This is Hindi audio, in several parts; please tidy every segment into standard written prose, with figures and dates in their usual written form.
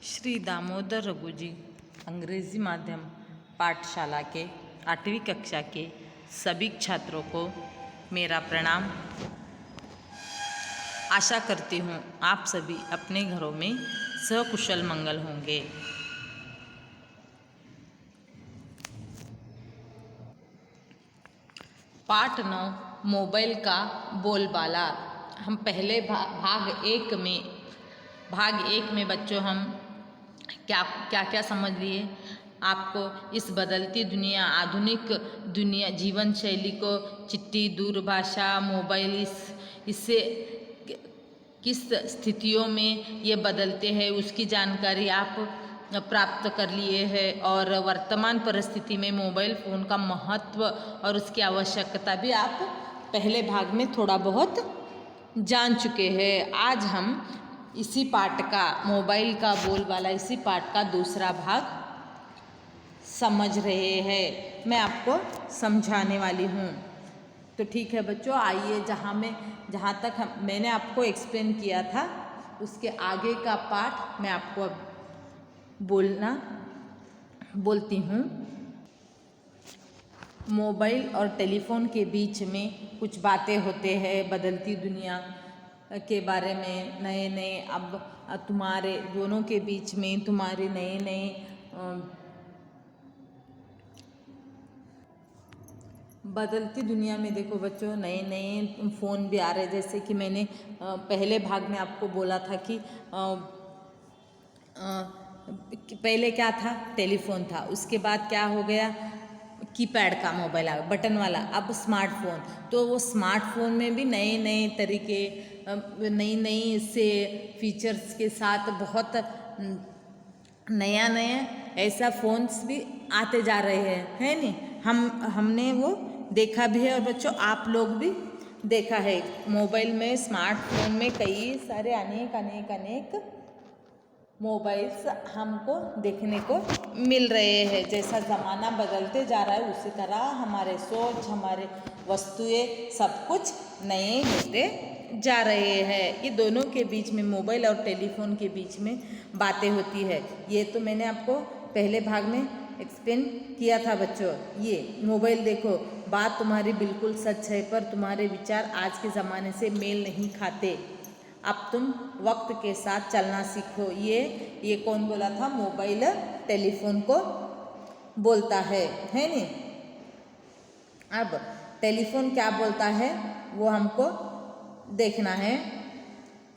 श्री दामोदर रघु जी अंग्रेजी माध्यम पाठशाला के 8वीं कक्षा के सभी छात्रों को मेरा प्रणाम। आशा करती हूँ आप सभी अपने घरों में सकुशल मंगल होंगे। पाठ 9 मोबाइल का बोलबाला। हम पहले भाग एक में बच्चों हम क्या समझ लिए। आपको इस बदलती दुनिया, आधुनिक दुनिया जीवन शैली को चिट्ठी, दूरभाषा, मोबाइल इससे किस स्थितियों में ये बदलते हैं उसकी जानकारी आप प्राप्त कर लिए हैं और वर्तमान परिस्थिति में मोबाइल फ़ोन का महत्व और उसकी आवश्यकता भी आप पहले भाग में थोड़ा बहुत जान चुके हैं। आज हम इसी पाठ का, मोबाइल का बोलबाला, इसी पाठ का दूसरा भाग समझ रहे हैं। मैं आपको समझाने वाली हूँ। तो ठीक है बच्चों, आइए जहाँ तक मैंने आपको एक्सप्लेन किया था उसके आगे का पाठ मैं आपको अब बोलती हूँ। मोबाइल और टेलीफोन के बीच में कुछ बातें होते हैं, बदलती दुनिया के बारे में, नए अब तुम्हारे दोनों के बीच में तुम्हारे नए बदलती दुनिया में देखो बच्चों, नए फ़ोन भी आ रहे हैं। जैसे कि मैंने पहले भाग में आपको बोला था कि पहले क्या था, टेलीफोन था, उसके बाद क्या हो गया, कीपैड का मोबाइल आ, बटन वाला, अब स्मार्टफोन। तो वो स्मार्टफोन में भी नए तरीके, नई से फीचर्स के साथ बहुत नया ऐसा फ़ोन्स भी आते जा रहे हैं, है नहीं। हमने वो देखा भी है और बच्चों आप लोग भी देखा है। मोबाइल में, स्मार्टफोन में कई सारे अनेक मोबाइल्स हमको देखने को मिल रहे हैं। जैसा ज़माना बदलते जा रहा है उसी तरह हमारे सोच, हमारे वस्तुएं, सब कुछ नए होते जा रहे हैं। ये दोनों के बीच में, मोबाइल और टेलीफोन के बीच में बातें होती है। ये तो मैंने आपको पहले भाग में एक्सप्लेन किया था बच्चों। ये मोबाइल देखो, बात तुम्हारी बिल्कुल सच है, पर तुम्हारे विचार आज के ज़माने से मेल नहीं खाते। अब तुम वक्त के साथ चलना सीखो। ये कौन बोला था? मोबाइल टेलीफोन को बोलता है नहीं। अब टेलीफोन क्या बोलता है वो हमको देखना है।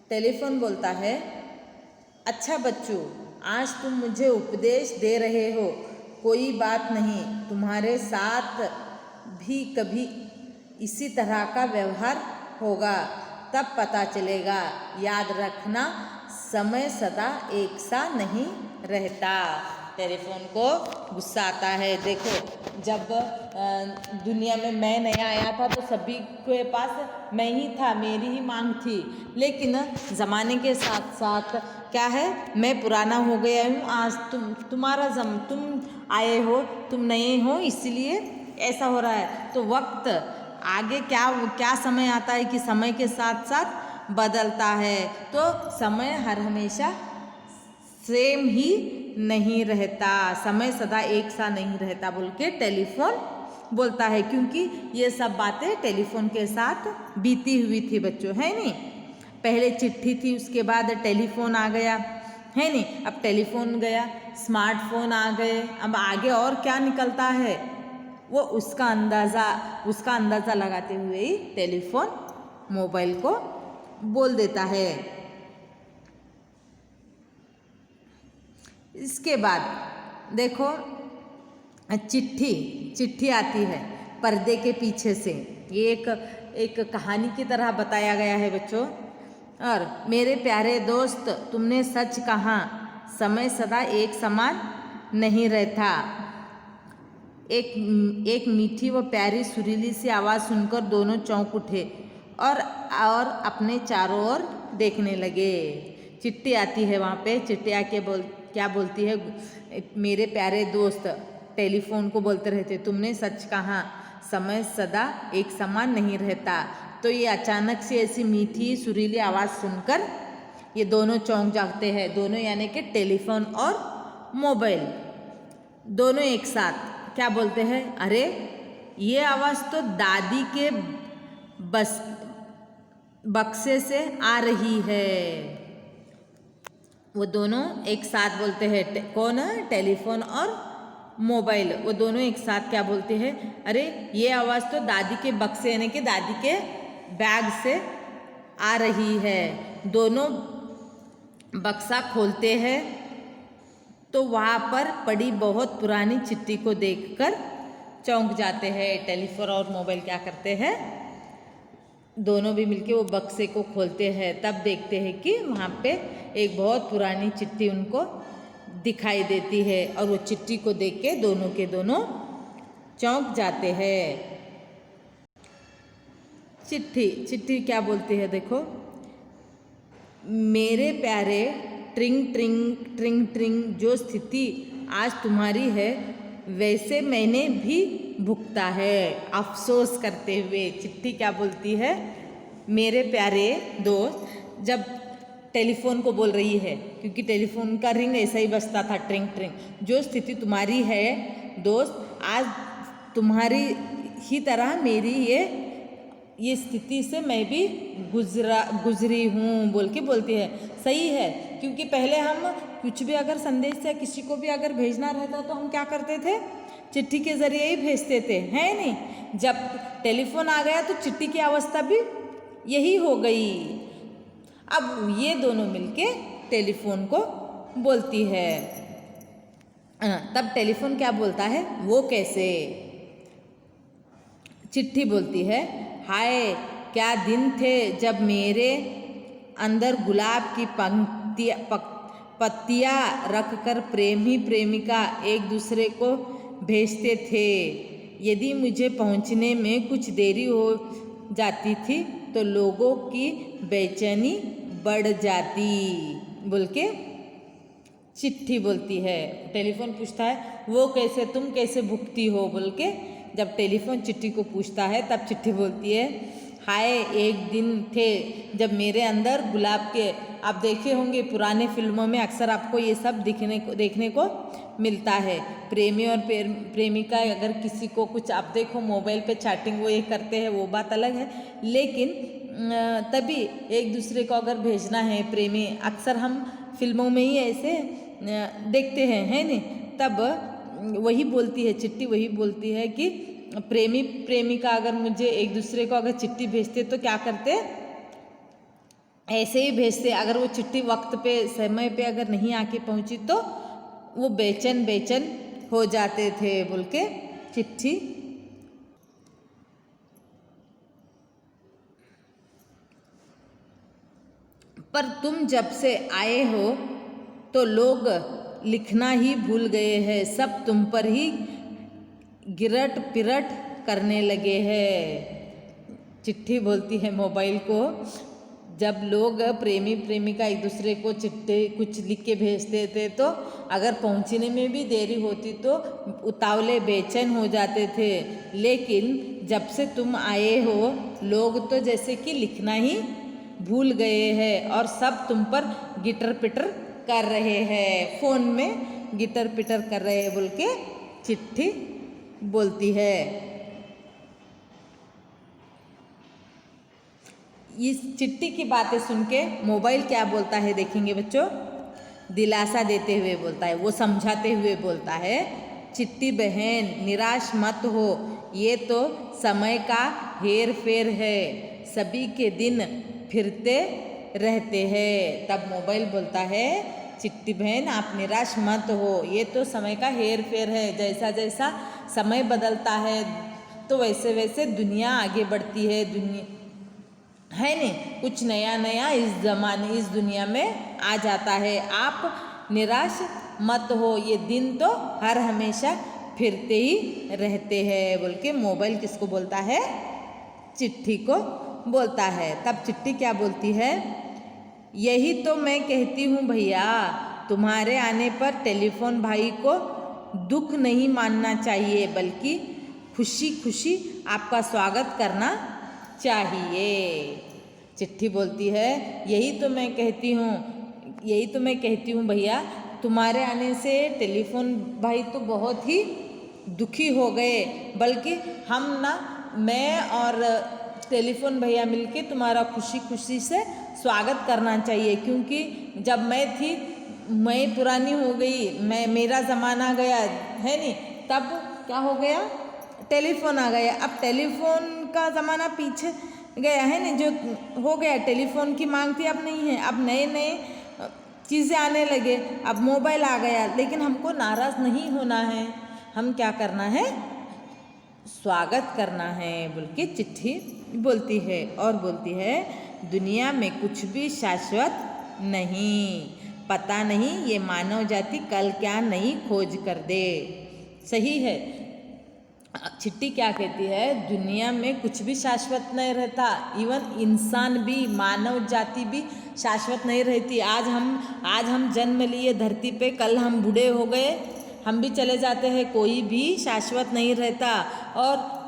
टेलीफोन बोलता है, अच्छा बच्चों, आज तुम मुझे उपदेश दे रहे हो, कोई बात नहीं, तुम्हारे साथ भी कभी इसी तरह का व्यवहार होगा, तब पता चलेगा। याद रखना, समय सदा एक सा नहीं रहता। टेलीफोन को गुस्सा आता है। देखो, जब दुनिया में मैं नया आया था तो सभी के पास मैं ही था, मेरी ही मांग थी। लेकिन ज़माने के साथ साथ क्या है, मैं पुराना हो गया हूँ, आज तुम आए हो, तुम नए हो, इसलिए ऐसा हो रहा है। तो वक्त आगे क्या समय आता है कि समय के साथ साथ बदलता है। तो समय हर हमेशा सेम ही नहीं रहता, समय सदा एक सा नहीं रहता बोल के टेलीफोन बोलता है। क्योंकि ये सब बातें टेलीफोन के साथ बीती हुई थी बच्चों, है नहीं। पहले चिट्ठी थी, उसके बाद टेलीफोन आ गया, है नहीं। अब टेलीफोन गया, स्मार्टफोन आ गए, अब आगे और क्या निकलता है वो उसका अंदाज़ा लगाते हुए ही टेलीफोन मोबाइल को बोल देता है। इसके बाद देखो, चिट्ठी आती है पर्दे के पीछे से। ये एक कहानी की तरह बताया गया है बच्चों। और मेरे प्यारे दोस्त, तुमने सच कहा, समय सदा एक समान नहीं रहता। एक मीठी व प्यारी सुरीली सी आवाज़ सुनकर दोनों चौंक उठे और अपने चारों ओर देखने लगे। चिट्ठी आती है वहाँ पे। चिट्ठी आके क्या बोलती है? मेरे प्यारे दोस्त, टेलीफोन को बोलते रहते, तुमने सच कहा, समय सदा एक समान नहीं रहता। तो ये अचानक से ऐसी मीठी सुरीली आवाज़ सुनकर ये दोनों चौंक जाते हैं, दोनों यानी कि टेलीफोन और मोबाइल दोनों एक साथ क्या बोलते हैं, अरे ये आवाज़ तो दादी के बस बक्से से आ रही है। वो दोनों एक साथ बोलते हैं, कौन, टेलीफोन और मोबाइल, वो दोनों एक साथ क्या बोलते हैं, अरे ये आवाज़ तो दादी के बक्से यानी कि दादी के बैग से आ रही है। दोनों बक्सा खोलते हैं तो वहाँ पर पड़ी बहुत पुरानी चिट्ठी को देखकर चौंक जाते हैं। टेलीफोन और मोबाइल क्या करते हैं, दोनों भी मिलके वो बक्से को खोलते हैं, तब देखते हैं कि वहाँ पे एक बहुत पुरानी चिट्ठी उनको दिखाई देती है और वो चिट्ठी को देख के दोनों के दोनों चौंक जाते हैं। चिट्ठी क्या बोलती है, देखो, मेरे प्यारे ट्रिंग ट्रिंग ट्रिंग ट्रिंग, जो स्थिति आज तुम्हारी है वैसे मैंने भी भुगता है अफसोस करते हुए। चिट्ठी क्या बोलती है, मेरे प्यारे दोस्त, जब टेलीफोन को बोल रही है, क्योंकि टेलीफोन का रिंग ऐसा ही बजता था, ट्रिंग ट्रिंग, जो स्थिति तुम्हारी है दोस्त, आज तुम्हारी ही तरह मेरी ये स्थिति से मैं भी गुजरी हूँ बोल के बोलती है। सही है, क्योंकि पहले हम कुछ भी अगर संदेश या किसी को भी अगर भेजना रहता तो हम क्या करते थे, चिट्ठी के ज़रिए ही भेजते थे, है नहीं। जब टेलीफोन आ गया तो चिट्ठी की अवस्था भी यही हो गई। अब ये दोनों मिलके टेलीफोन को बोलती है। तब टेलीफोन क्या बोलता है, वो कैसे। चिट्ठी बोलती है, हाय क्या दिन थे जब मेरे अंदर गुलाब की पत्तियाँ रखकर प्रेमी प्रेमिका एक दूसरे को भेजते थे। यदि मुझे पहुंचने में कुछ देरी हो जाती थी तो लोगों की बेचैनी बढ़ जाती बोल के चिट्ठी बोलती है। टेलीफोन पूछता है, वो कैसे, तुम कैसे भुगती हो बोल के। जब टेलीफोन चिट्ठी को पूछता है तब चिट्ठी बोलती है, हाय एक दिन थे जब मेरे अंदर गुलाब के, आप देखे होंगे पुराने फिल्मों में अक्सर आपको ये सब देखने को मिलता है। प्रेमी और प्रेमिका अगर किसी को कुछ, आप देखो मोबाइल पे चैटिंग वो ये करते हैं वो बात अलग है, लेकिन तभी एक दूसरे को अगर भेजना है प्रेमी, अक्सर हम फिल्मों में ही ऐसे देखते हैं, है नहीं। तब वही बोलती है चिट्ठी, वही बोलती है कि प्रेमी प्रेमिका अगर मुझे एक दूसरे को अगर चिट्ठी भेजते तो क्या करते, ऐसे ही भेजते। अगर वो चिट्ठी वक्त पे समय पे अगर नहीं आके पहुंची तो वो बेचैन हो जाते थे बोल के चिट्ठी पर तुम जब से आए हो तो लोग लिखना ही भूल गए हैं, सब तुम पर ही गिरट पिरट करने लगे हैं। चिट्ठी बोलती है मोबाइल को, जब लोग प्रेमी प्रेमिका एक दूसरे को चिट्ठी कुछ लिख के भेजते थे तो अगर पहुंचने में भी देरी होती तो उतावले बेचैन हो जाते थे, लेकिन जब से तुम आए हो लोग तो जैसे कि लिखना ही भूल गए हैं और सब तुम पर गिटर पिटर कर रहे हैं, फ़ोन में गिटर पिटर कर रहे हैं बोल के चिट्ठी बोलती है। इस चिट्ठी की बातें सुन के मोबाइल क्या बोलता है देखेंगे बच्चों, दिलासा देते हुए बोलता है, वो समझाते हुए बोलता है, चिट्ठी बहन निराश मत हो, ये तो समय का हेर फेर है, सभी के दिन फिरते रहते हैं। तब मोबाइल बोलता है, चिट्ठी बहन आप निराश मत हो, ये तो समय का हेर फेर है, जैसा जैसा समय बदलता है तो वैसे वैसे दुनिया आगे बढ़ती है, दुनिया है नहीं, कुछ नया नया इस दुनिया में आ जाता है, आप निराश मत हो, ये दिन तो हर हमेशा फिरते ही रहते हैं बोल के मोबाइल किसको बोलता है, चिट्ठी को बोलता है। तब चिट्ठी क्या बोलती है, यही तो मैं कहती हूँ भैया, तुम्हारे आने पर टेलीफोन भाई को दुख नहीं मानना चाहिए बल्कि खुशी खुशी आपका स्वागत करना चाहिए। चिट्ठी बोलती है यही तो मैं कहती हूँ भैया, तुम्हारे आने से टेलीफोन भाई तो बहुत ही दुखी हो गए, बल्कि हम ना मैं और टेलीफोन भैया मिलके तुम्हारा खुशी खुशी से स्वागत करना चाहिए, क्योंकि जब मैं पुरानी हो गई, मेरा ज़माना गया है नहीं, तब क्या हो गया, टेलीफोन आ गया। अब टेलीफोन का ज़माना पीछे गया है नहीं, जो हो गया, टेलीफोन की मांग थी अब नहीं है, अब नए नए चीज़ें आने लगे, अब मोबाइल आ गया। लेकिन हमको नाराज़ नहीं होना है, हम क्या करना है, स्वागत करना है बोल के चिट्ठी बोलती है। और बोलती है दुनिया में कुछ भी शाश्वत नहीं, पता नहीं ये मानव जाति कल क्या नई खोज कर दे। सही है, चिट्ठी क्या कहती है, दुनिया में कुछ भी शाश्वत नहीं रहता, इवन इंसान भी, मानव जाति भी शाश्वत नहीं रहती। आज हम जन्म लिए धरती पे, कल हम बूढ़े हो गए, हम भी चले जाते हैं, कोई भी शाश्वत नहीं रहता। और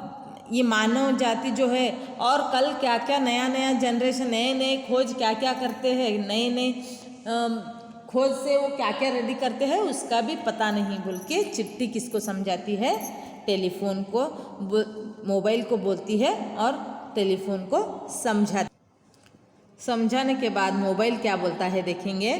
ये मानव जाति जो है, और कल क्या क्या नया नया जनरेशन, नए नए खोज क्या क्या करते हैं, नए नए खोज से वो क्या क्या रेडी करते हैं, उसका भी पता नहीं बोल के चिट्ठी किसको समझाती है, टेलीफोन को, मोबाइल को बोलती है और टेलीफोन को समझाने के बाद मोबाइल क्या बोलता है देखेंगे।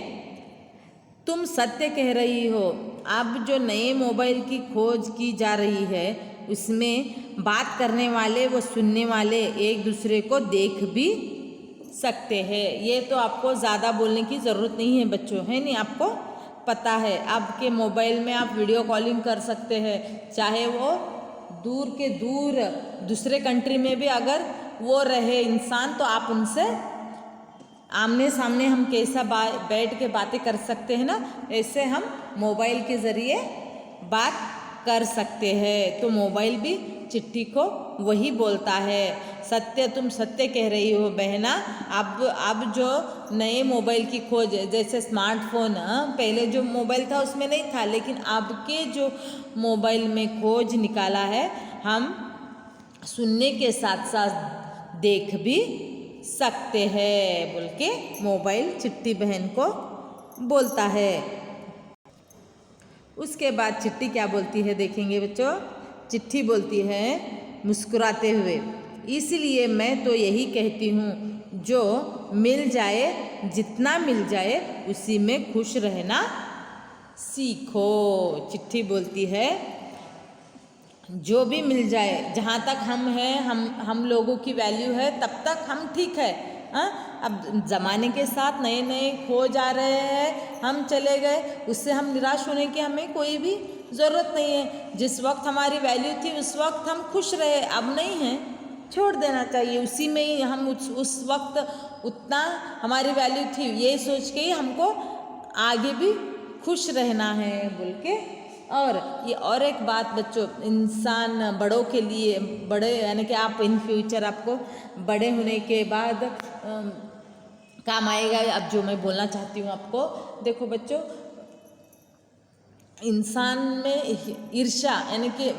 तुम सत्य कह रही हो, अब जो नए मोबाइल की खोज की जा रही है उसमें बात करने वाले व सुनने वाले एक दूसरे को देख भी सकते हैं। ये तो आपको ज़्यादा बोलने की ज़रूरत नहीं है बच्चों, है नहीं, आपको पता है। आपके मोबाइल में आप वीडियो कॉलिंग कर सकते हैं, चाहे वो दूर के दूर दूसरे कंट्री में भी अगर वो रहे इंसान, तो आप उनसे आमने सामने हम कैसा बैठ के बातें कर सकते हैं ना, ऐसे हम मोबाइल के ज़रिए बात कर सकते हैं। तो मोबाइल भी चिट्ठी को वही बोलता है, सत्य, तुम सत्य कह रही हो बहना। अब जो नए मोबाइल की खोज, जैसे स्मार्टफोन, पहले जो मोबाइल था उसमें नहीं था, लेकिन अब के जो मोबाइल में खोज निकाला है, हम सुनने के साथ साथ देख भी सकते हैं बोल के मोबाइल चिट्ठी बहन को बोलता है। उसके बाद चिट्ठी क्या बोलती है देखेंगे बच्चों। चिट्ठी बोलती है मुस्कुराते हुए, इसलिए मैं तो यही कहती हूँ, जो मिल जाए, जितना मिल जाए उसी में खुश रहना सीखो। चिट्ठी बोलती है जो भी मिल जाए, जहाँ तक हम हैं, हम लोगों की वैल्यू है, तब तक हम ठीक है। अब ज़माने के साथ नए नए खोज आ रहे हैं, हम चले गए, उससे हम निराश होने की हमें कोई भी ज़रूरत नहीं है। जिस वक्त हमारी वैल्यू थी उस वक्त हम खुश रहे, अब नहीं है, छोड़ देना चाहिए, उसी में ही हम उस वक्त उतना हमारी वैल्यू थी, ये सोच के ही हमको आगे भी खुश रहना है बोल के। और ये और एक बात बच्चों, इंसान बड़ों के लिए, बड़े यानी कि आप इन फ्यूचर आपको बड़े होने के बाद काम आएगा। अब जो मैं बोलना चाहती हूँ आपको, देखो बच्चों, इंसान में ईर्ष्या यानी कि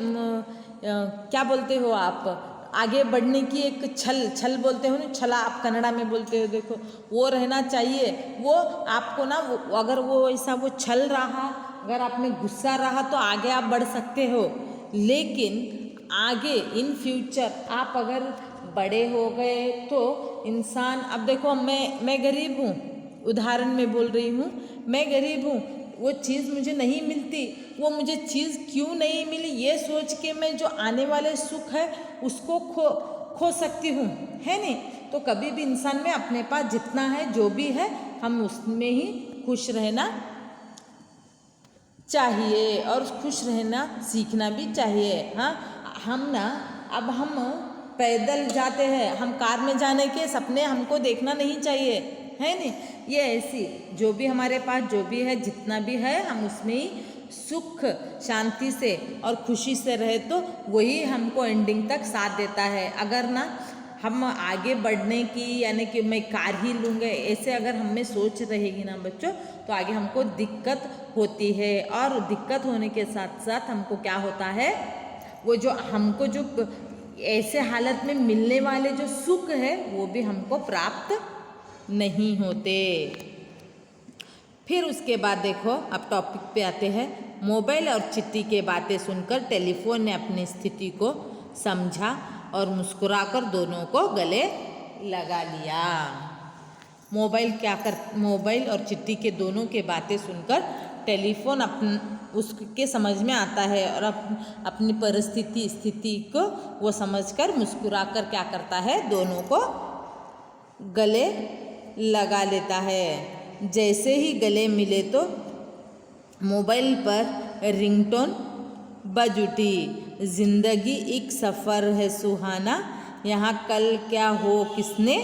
क्या बोलते हो आप, आगे बढ़ने की एक छल बोलते हो ना, छला आप कन्नड़ा में बोलते हो, देखो वो रहना चाहिए। वो आपको ना, अगर वो ऐसा वो छल रहा, अगर आप में गुस्सा रहा, तो आगे आप बढ़ सकते हो। लेकिन आगे इन फ्यूचर आप अगर बड़े हो गए तो इंसान, अब देखो मैं गरीब हूँ, उदाहरण में बोल रही हूँ, मैं गरीब हूँ, वो चीज़ मुझे नहीं मिलती, वो मुझे चीज़ क्यों नहीं मिली, ये सोच के मैं जो आने वाले सुख है उसको खो सकती हूँ, है नहीं। तो कभी भी इंसान में अपने पास जितना है, जो भी है, हम उसमें ही खुश रहना चाहिए और खुश रहना सीखना भी चाहिए। हाँ, हम ना, अब हम पैदल जाते हैं, हम कार में जाने के सपने हमको देखना नहीं चाहिए, है नहीं। ये ऐसी जो भी हमारे पास जो भी है, जितना भी है, हम उसमें ही सुख शांति से और खुशी से रहे, तो वही हमको एंडिंग तक साथ देता है। अगर ना हम आगे बढ़ने की, यानी कि मैं कार ही लूँगा, ऐसे अगर हम में सोच रहेगी ना बच्चों, तो आगे हमको दिक्कत होती है। और दिक्कत होने के साथ साथ हमको क्या होता है, वो जो हमको जो ऐसे हालत में मिलने वाले जो सुख है वो भी हमको प्राप्त नहीं होते। फिर उसके बाद देखो अब टॉपिक पे आते हैं। मोबाइल और चिट्ठी के बातें सुनकर टेलीफोन ने अपनी स्थिति को समझा और मुस्कुराकर दोनों को गले लगा लिया। मोबाइल और चिट्ठी के दोनों के बातें सुनकर टेलीफोन उसके समझ में आता है और अपनी स्थिति को वो समझकर मुस्कुराकर क्या करता है, दोनों को गले लगा लेता है। जैसे ही गले मिले तो मोबाइल पर रिंगटोन बज उठी। जिंदगी एक सफ़र है सुहाना, यहाँ कल क्या हो किसने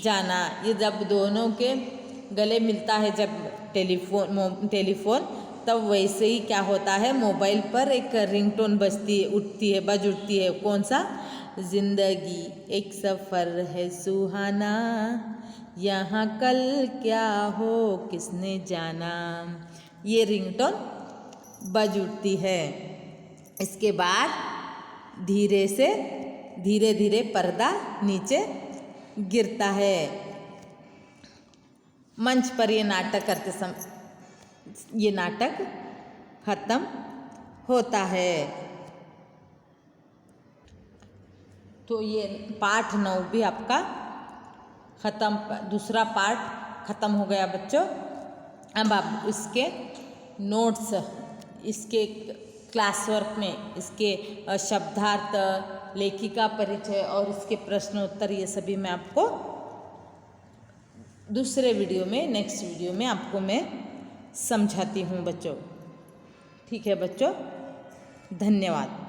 जाना। ये जब दोनों के गले मिलता है जब टेलीफोन तब वैसे ही क्या होता है, मोबाइल पर एक रिंगटोन बज उठती है। कौन सा? जिंदगी एक सफ़र है सुहाना, यहाँ कल क्या हो किसने जाना। ये रिंगटोन बज उठती है। इसके बाद धीरे धीरे पर्दा नीचे गिरता है। मंच पर ये नाटक खत्म होता है। तो ये पाठ 9 भी आपका दूसरा पार्ट ख़त्म हो गया बच्चों। अब आप इसके नोट्स, इसके क्लास वर्क में इसके शब्दार्थ, लेखिका परिचय और इसके प्रश्नोत्तर, ये सभी मैं आपको दूसरे वीडियो में, नेक्स्ट वीडियो में आपको मैं समझाती हूँ बच्चों। ठीक है बच्चों, धन्यवाद।